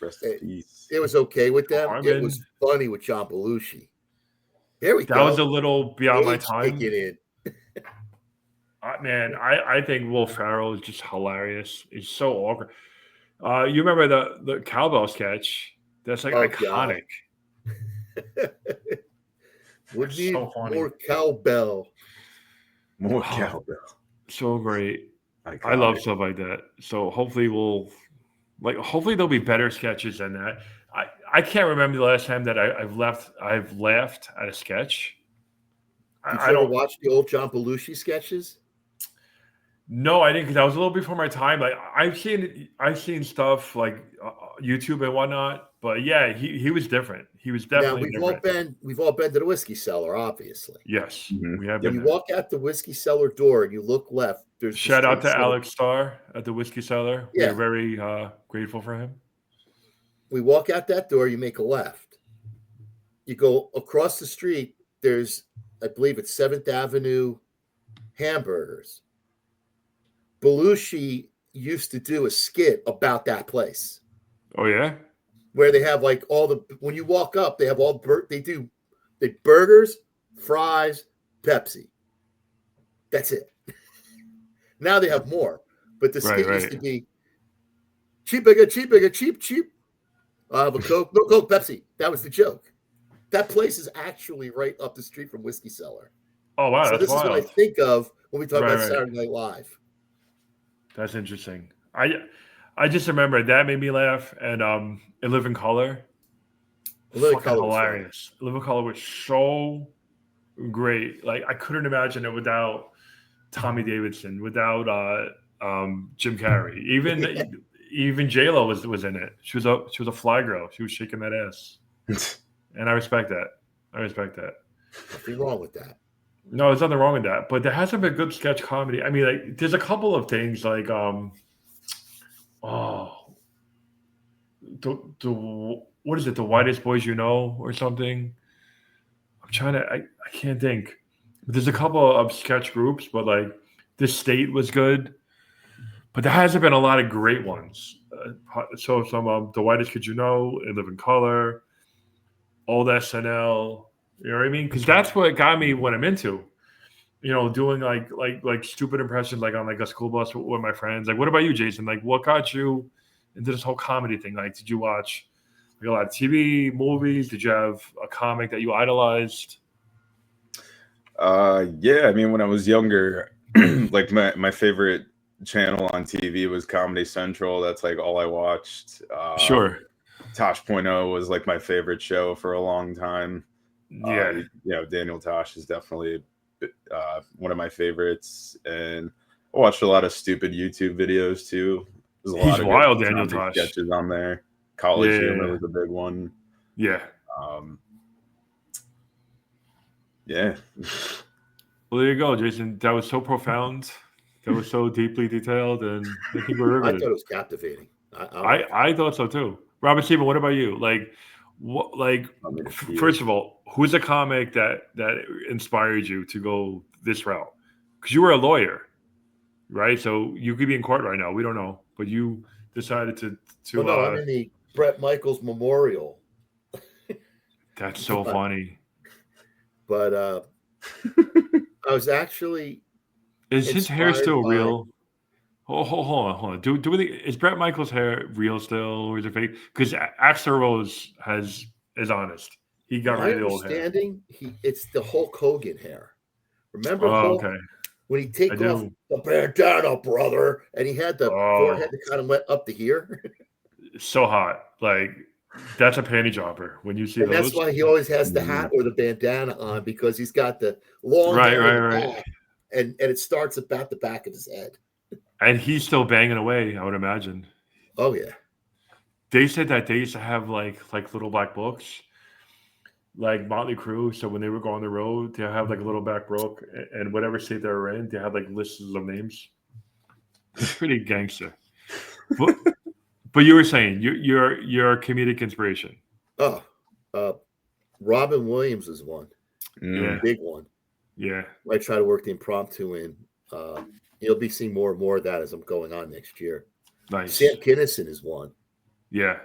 Rest in peace. It was okay with them. Harmon. It was funny with John Belushi. There we go. That was a little beyond my time. In. Man, I think Will Ferrell is just hilarious. It's so awkward. You remember the cowbell sketch? That's like iconic. We need so funny. more cowbell. More cowbell. So great. Iconic. I love stuff like that. So hopefully hopefully there'll be better sketches than that. I can't remember the last time that I've laughed at a sketch. Did you ever watch the old John Belushi sketches? No, I didn't, because I was a little before my time. Like I've seen stuff like YouTube and whatnot, but yeah, he was different. He was definitely different. We've all been to the whiskey cellar, obviously. Yes, we have. When you walk out the whiskey cellar door and you look left, there's shout out to Alex Starr at the whiskey cellar. Yeah. We're very grateful for him. We walk out that door, you make a left. You go across the street. There's, I believe it's 7th Avenue Hamburgers. Belushi used to do a skit about that place. Oh yeah, where they have like when you walk up, they have they burgers, fries, Pepsi. That's it. Now they have more, but the skit used to be cheap, cheap. I have a Coke, no Coke, Pepsi. That was the joke. That place is actually right up the street from Whiskey Cellar. Oh wow, so this wild. is what I think of when we talk about Saturday Night Live. That's interesting. I just remember that made me laugh, and In Living Color, hilarious. In Living Color was so great. Like I couldn't imagine it without Tommy Davidson, without Jim Carrey. Even J-Lo was in it. She was a fly girl. She was shaking that ass, and I respect that. Nothing wrong with that. No, there's nothing wrong with that. But there hasn't been good sketch comedy. I mean, like, there's a couple of things like, what is it? The Whitest Boys You Know or something. I can't think. There's a couple of sketch groups, but like, The State was good. But there hasn't been a lot of great ones. So some The Whitest Kids You Know, In Living Color, Old SNL. You know what I mean? Because that's what got me what I'm into. You know, doing like stupid impressions, like on like a school bus with my friends. Like, what about you, Jason? Like, what got you into this whole comedy thing? Like, did you watch like a lot of TV, movies? Did you have a comic that you idolized? Yeah, I mean, when I was younger, like my favorite channel on TV was Comedy Central. That's like all I watched. Sure. Tosh Point oh was like my favorite show for a long time. Yeah. Daniel Tosh is definitely one of my favorites, and I watched a lot of stupid YouTube videos too. There's a He's lot of good wild, Daniel comedy Tosh. sketches on there. College Yeah. Humor was a big one. Yeah. Yeah. Well, there you go, Jason. That was so profound. That was so deeply detailed, and I think we're I riveted. thought it was captivating. I thought so too. Robert Steven, what about you? Like, what? Like, first of all, who's a comic that inspired you to go this route? Because you were a lawyer, right? So you could be in court right now. We don't know, but you decided to. Oh, no, I'm in the Bret Michaels Memorial. That's so funny. But I was actually. Is his hair still real? Oh, hold on. Do we think, is Bret Michaels' hair real still, or is it fake? Because Axl Rose is honest. He got rid of the old hair. It's the Hulk Hogan hair. Remember Hulk? Okay. When he take off the bandana, brother, and he had the forehead that kind of went up to here. So hot. Like, that's a panty dropper when you see those. That's why he always has the hat or the bandana on, because he's got the long hair right. And it starts about the back of his head. And he's still banging away, I would imagine. Oh, yeah. They said that they used to have like little black books, like Motley Crue. So when they would go on the road, they have like a little black book, and whatever state they were in, they had like lists of names. It's pretty gangster. But you were saying you're a comedic inspiration. Oh, Robin Williams is one. Yeah. Big one. Yeah. I try to work the impromptu in. You'll be seeing more and more of that as I'm going on next year. Nice. Sam Kinison is one. Yeah.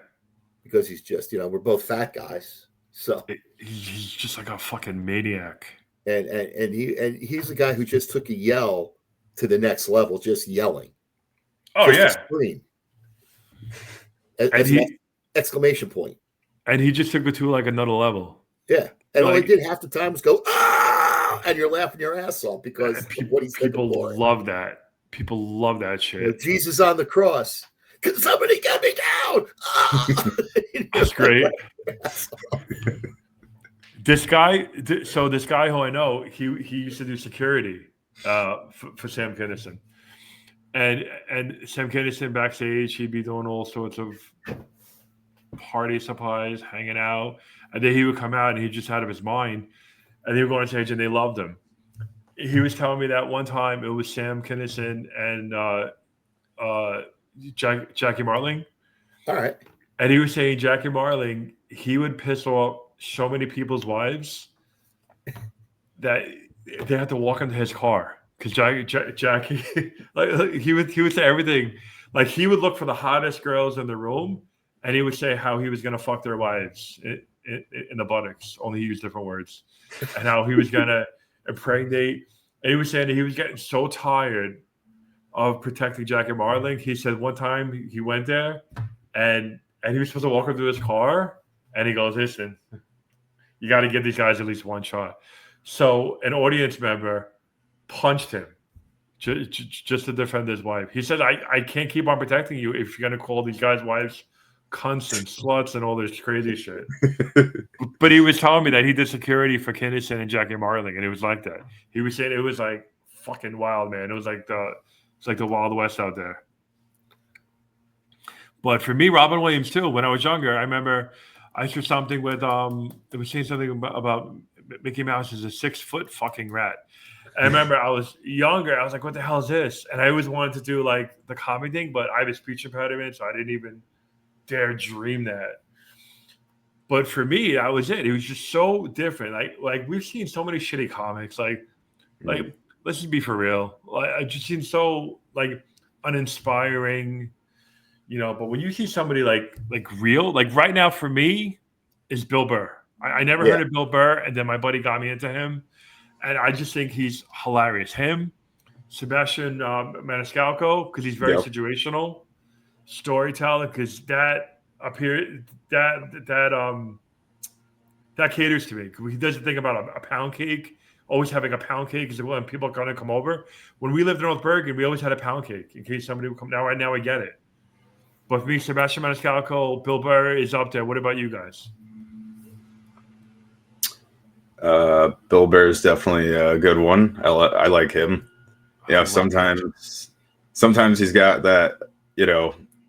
Because he's just, we're both fat guys. So he's just like a fucking maniac. And he's the guy who just took a yell to the next level, just yelling. Oh, just a scream. As an exclamation point. And he just took it to like another level. Yeah. And all he did half the time was go, ah, and you're laughing your ass off because of what he said. People love that. People love that shit. Jesus on the cross. Can somebody get me down? Ah! That's great. This guy who I know, he used to do security for Sam Kinison. And Sam Kinison backstage, he'd be doing all sorts of party supplies, hanging out. And then he would come out and he'd just out of his mind. And they would go on stage and they loved him. He was telling me that one time it was Sam Kinison and Jackie Marling. All right. And he was saying Jackie Marling, he would piss off so many people's wives that they had to walk into his car. Because Jackie, like he would say everything. Like he would look for the hottest girls in the room, and he would say how he was going to fuck their wives in the buttocks. Only he used different words, and how he was going to impregnate. And he was saying that he was getting so tired of protecting Jackie Marling. He said one time he went there, and he was supposed to walk her through his car, and he goes, "Listen, you got to give these guys at least one shot." So an audience member punched him just to defend his wife. He said, I can't keep on protecting you if you're going to call these guys' wives cunts and sluts and all this crazy shit. But he was telling me that he did security for Kinison and Jackie Marling, and it was like that. He was saying it was like fucking wild, man. It was like the Wild West out there. But for me, Robin Williams too, when I was younger, I remember I saw something with it was saying something about Mickey Mouse is a 6-foot fucking rat. And I remember I was younger. I was like, what the hell is this? And I always wanted to do like the comedy thing, but I have a speech impediment, so I didn't even dare dream that. But for me, that was it. It was just so different. Like we've seen so many shitty comics. Like let's just be for real. Like I just seem so like uninspiring, But when you see somebody like real, like right now for me is Bill Burr. I never heard of Bill Burr, and then my buddy got me into him. And I just think he's hilarious. Him, Sebastian Maniscalco, because he's very situational, storyteller, because that caters to me. He doesn't think about a pound cake always having a pound cake because when people are going to come over. When we lived in North Bergen, we always had a pound cake in case somebody would come. Now I get it. But for me, Sebastian Maniscalco, Bill Burr is up there. What about you guys? Bill Burr is definitely a good one. I like him. Yeah, sometimes he's got that,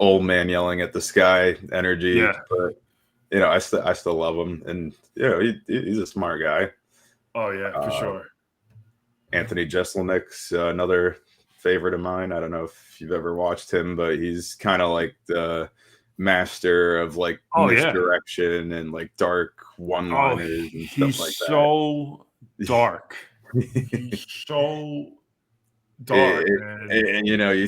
old man yelling at the sky energy. Yeah. But I still love him, and he's a smart guy. Oh yeah, for sure. Anthony Jeselnik's another favorite of mine. I don't know if you've ever watched him, but he's kind of like the master of like misdirection and like dark one-liners and stuff like that. He's so dark. He's so dark, and you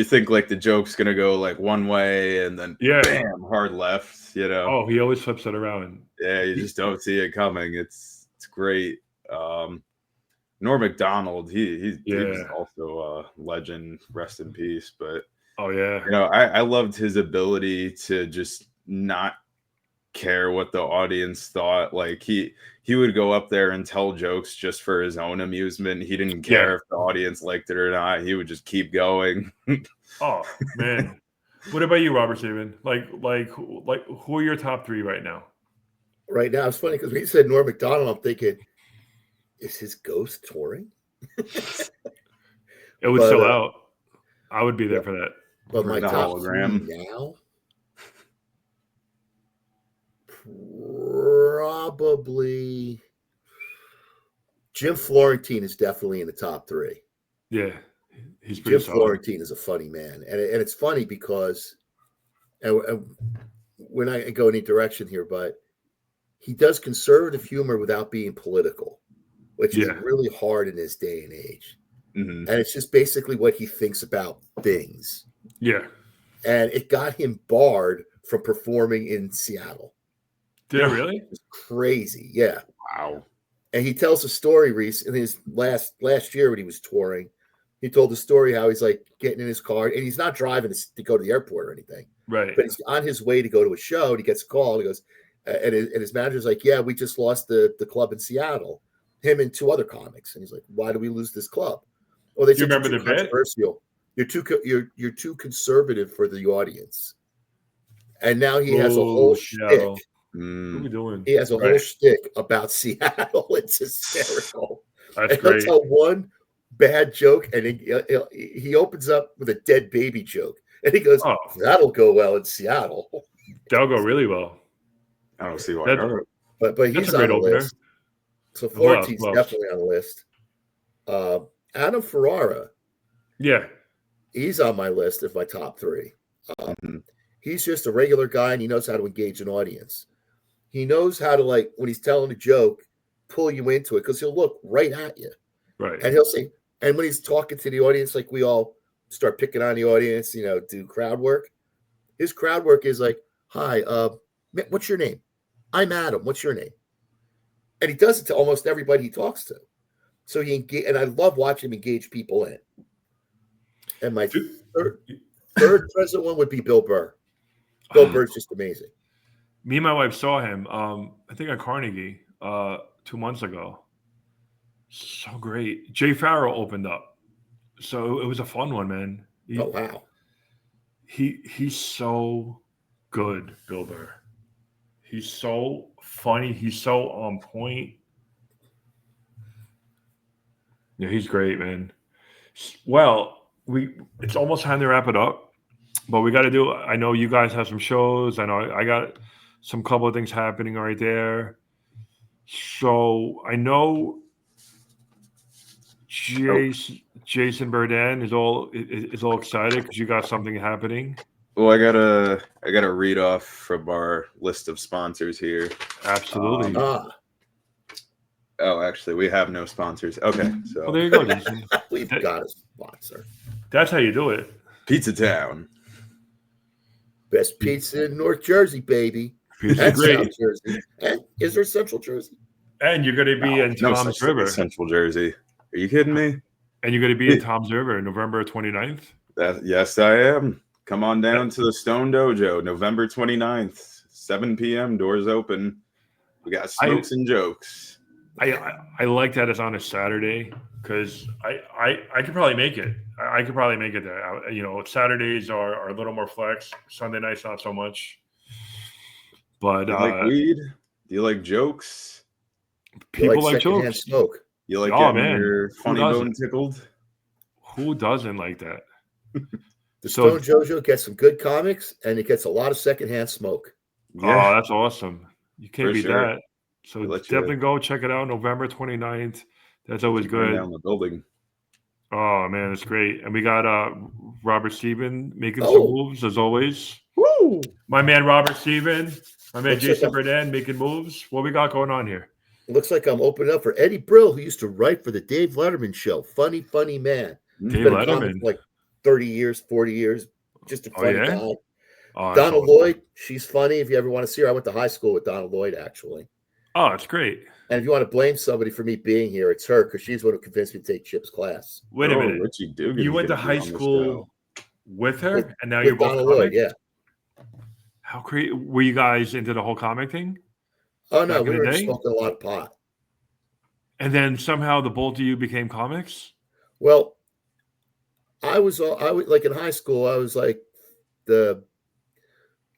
think like the joke's gonna go like one way and then bam, hard left. Oh, he always flips it around. Yeah, you just don't see it coming. It's great. Norm Macdonald, he was also a legend, rest in peace. But I loved his ability to just not care what the audience thought. Like he would go up there and tell jokes just for his own amusement. He didn't care if the audience liked it or not. He would just keep going. Oh man. What about you, Robert Steven? Like who are your top three right now? Right now, it's funny because when you said Norm Macdonald, I'm thinking, is his ghost touring? It would sell out. I would be there for that. But my top three now, probably Jim Florentine is definitely in the top three. Yeah, he's pretty Jim Florentine is a funny man, and it's funny because, and we're not going to go any direction here, but he does conservative humor without being political, which is really hard in this day and age. Mm-hmm. And it's just basically what he thinks about things. Yeah. And it got him barred from performing in Seattle. Did it really? It was crazy. Yeah. Wow. And he tells a story, Reese, in his last year when he was touring. He told the story how he's like getting in his car and he's not driving to go to the airport or anything. Right. But he's on his way to go to a show and he gets a call and he goes, and his manager's like, yeah, we just lost the club in Seattle. Him and two other comics. And he's like, why do we lose this club? Well, they you remember the bit? Controversial. You're too conservative for the audience. And now he has a whole shtick. What are we doing? He has a whole shtick about Seattle. It's hysterical. That's great. He'll tell one bad joke, and he opens up with a dead baby joke. And he goes, that'll go well in Seattle. That'll go really well. I don't see why not. But he's on the list. So Florentine's definitely on the list. Adam Ferrara. Yeah. He's on my list of my top three. He's just a regular guy, and he knows how to engage an audience. He knows how to, like, when he's telling a joke, pull you into it because he'll look right at you. Right. And he'll say, and when he's talking to the audience, like we all start picking on the audience, do crowd work. His crowd work is like, hi, what's your name? I'm Adam. What's your name? And he does it to almost everybody he talks to. So and I love watching him engage people in. And my third present one would be Bill Burr. Bill Burr's just amazing. Me and my wife saw him, I think at Carnegie 2 months ago. So great. Jay Farrell opened up. So it was a fun one, man. Oh, wow. He's so good, Bill Burr. He's so funny. He's so on point. Yeah, he's great, man. Well, it's almost time to wrap it up, but we got to do. I know you guys have some shows. I know I got some couple of things happening right there. So I know Jason Berdan is all excited because you got something happening. Well, I gotta read off from our list of sponsors here. Absolutely. Oh, actually, we have no sponsors. Okay, so well, there you go, Jason. We've got a sponsor. That's how you do it. Pizza Town, best pizza in North Jersey, baby. Pizza great. South Jersey. And is there Central Jersey? And you're going to be in Tom's River, Central Jersey. Are you kidding me? And you're going to be in Tom's River November 29th. Yes, I am. Come on down to the Stone Dojo, November 29th, 7 p.m. Doors open. We got smokes and jokes. I like that it's on a Saturday because I could probably make it. I could probably make it there. Saturdays are a little more flex. Sunday nights not so much. But Do you like weed? Do you like jokes? People like secondhand jokes. smoke. You like getting your funny bone doesn't? tickled? Who doesn't like that? The Stone Jojo gets some good comics, and it gets a lot of secondhand smoke. Yeah. Oh, that's awesome. You can't beat that. So definitely go check it out November 29th. That's always good. Down the building. Oh, man, it's great. And we got Robert Steven making some moves, as always. Woo! My man Robert Steven. My man Jason Berdan making moves. What we got going on here? It looks like I'm opening up for Eddie Brill, who used to write for the Dave Letterman show. Funny man. Dave Letterman. Like 30 years, 40 years. Just a funny guy. Oh, Donna Lloyd, she's funny. If you ever want to see her, I went to high school with Donna Lloyd, actually. Oh, it's great. And if you want to blame somebody for me being here, it's her, because she's the one who convinced me to take Chip's class. Wait a minute. You went to high school with her, and now you're both Donna Lloyd, yeah. How crazy. Were you guys into the whole comic thing? Oh, no, we were smoking a lot of pot. And then somehow the both of you became comics? Well, I was like in high school, I was like the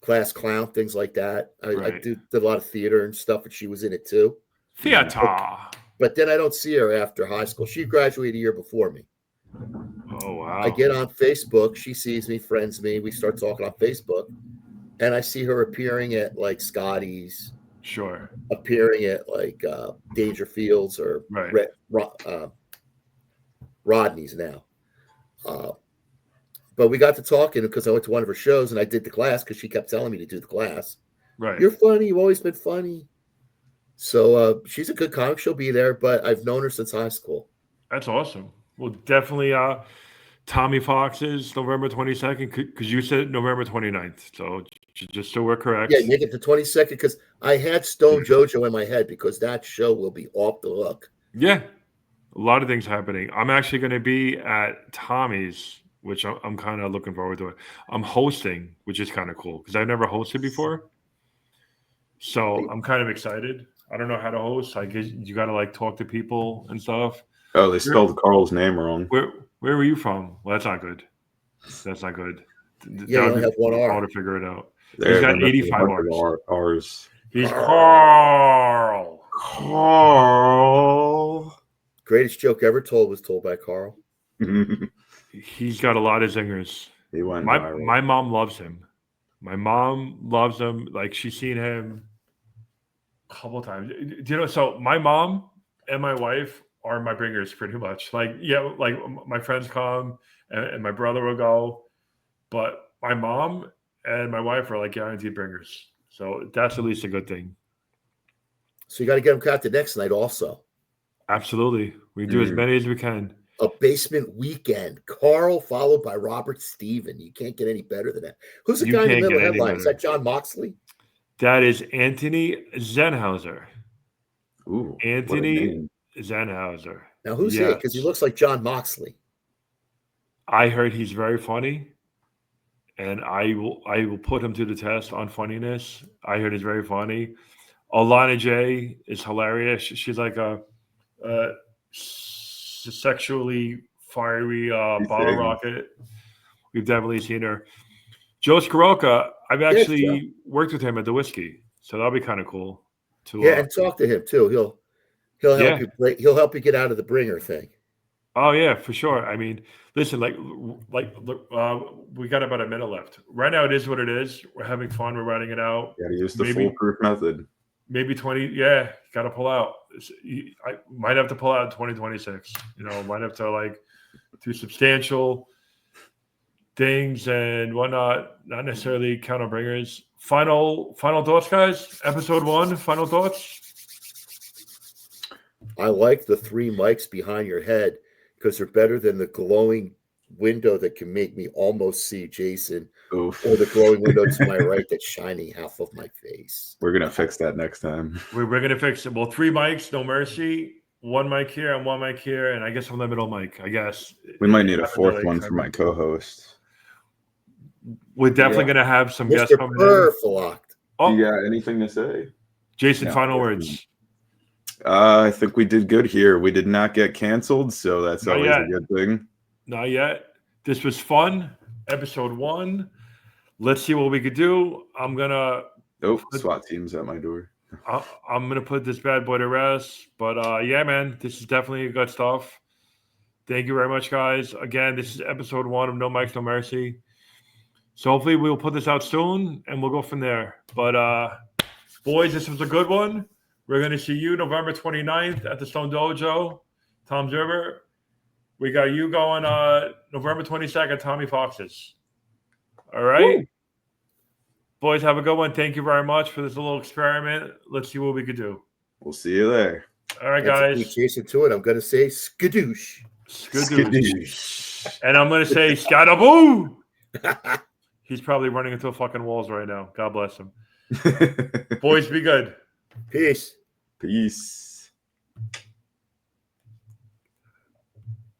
class clown, things like that. I did a lot of theater and stuff, and she was in it too. Theater. But then I don't see her after high school. She graduated a year before me. Oh, wow. I get on Facebook. She sees me, friends me. We start talking on Facebook. And I see her appearing at like Scotty's. Sure. Appearing at like Dangerfields or Rodney's now. But we got to talking because I went to one of her shows and I did the class because she kept telling me to do the class. Right. You're funny. You've always been funny. So she's a good comic. She'll be there, but I've known her since high school. That's awesome. Well, definitely Tommy Fox's November 22nd, because you said November 29th. So just so we're correct. Yeah, make it the 22nd, because I had Stone Jojo in my head, because that show will be off the hook. Yeah. A lot of things happening. I'm actually going to be at Tommy's, which I'm kind of looking forward to it. I'm hosting, which is kind of cool, because I've never hosted before. So I'm kind of excited. I don't know how to host. I guess you got to like talk to people and stuff. Oh, they spelled Carl's name wrong. Where were you from? Well, that's not good. That's not good. Yeah, you only have one R. To figure it out. He's got 85 R's. He's Carl. Carl. Greatest joke ever told was told by Carl. He's got a lot of zingers. He went viral. My mom loves him. My mom loves him. Like, she's seen him a couple times. So my mom and my wife are my bringers pretty much. Like, yeah, like my friends come and my brother will go. But my mom and my wife are like guaranteed bringers. So that's at least a good thing. So you got to get them caught the next night also. Absolutely. We do as many as we can. A basement weekend. Carl followed by Robert Steven. You can't get any better than that. Who's the guy in the middle headline? Is that John Moxley? That is Anthony Zenhauser. Ooh, Anthony Zenhauser. Now, who's he? Because he looks like John Moxley. I heard he's very funny, and I will put him to the test on funniness. I heard he's very funny. Alana J is hilarious. She's like a sexually fiery bottle rocket. We've definitely seen her. Joe Skorolka, I've actually worked with him at the Whiskey, so that'll be kind of cool. And talk to him too. He'll help you. He'll help you get out of the bringer thing. Oh yeah, for sure. I mean, listen, like we got about a minute left. Right now, it is what it is. We're having fun. We're writing it out. Got to use the foolproof method. Maybe 20. Yeah, got to pull out. I might have to pull out in 2026. Might have to like do substantial things and whatnot. Not necessarily counter bringers. Final thoughts, guys. Episode 1. Final thoughts. I like the 3 mics behind your head because they're better than the glowing window that can make me almost see Jason. Oof. Or the glowing window to my right that's shining half of my face. We're going to fix that next time. We're going to fix it. Well, 3 mics, no mercy. 1 mic here and 1 mic here, and I guess I'm the middle mic, I guess. We might need a 4th one for my co-host. We're definitely going to have some guests coming in. Perflocked. You got anything to say? Jason, final words. I think we did good here. We did not get canceled, so that's Not always yet. a good thing. Not yet. This was fun. Episode 1. Let's see what we could do. I'm gonna. Oh, SWAT team's at my door. I'm gonna put this bad boy to rest. But yeah, man, this is definitely good stuff. Thank you very much, guys. Again, this is episode 1 of No Mics, No Mercy. So hopefully we'll put this out soon, and we'll go from there. But boys, this was a good one. We're gonna see you November 29th at the Stone Dojo, Tom's River. We got you going November 22nd, Tommy Fox's. All right. Woo! Boys, have a good one. Thank you very much for this little experiment. Let's see what we could do. We'll see you there. All right, guys. Jason to it. I'm going to say skadoosh. Skadoosh. And I'm going to say scadaboo. He's probably running into fucking walls right now. God bless him. Boys, be good. Peace. Peace.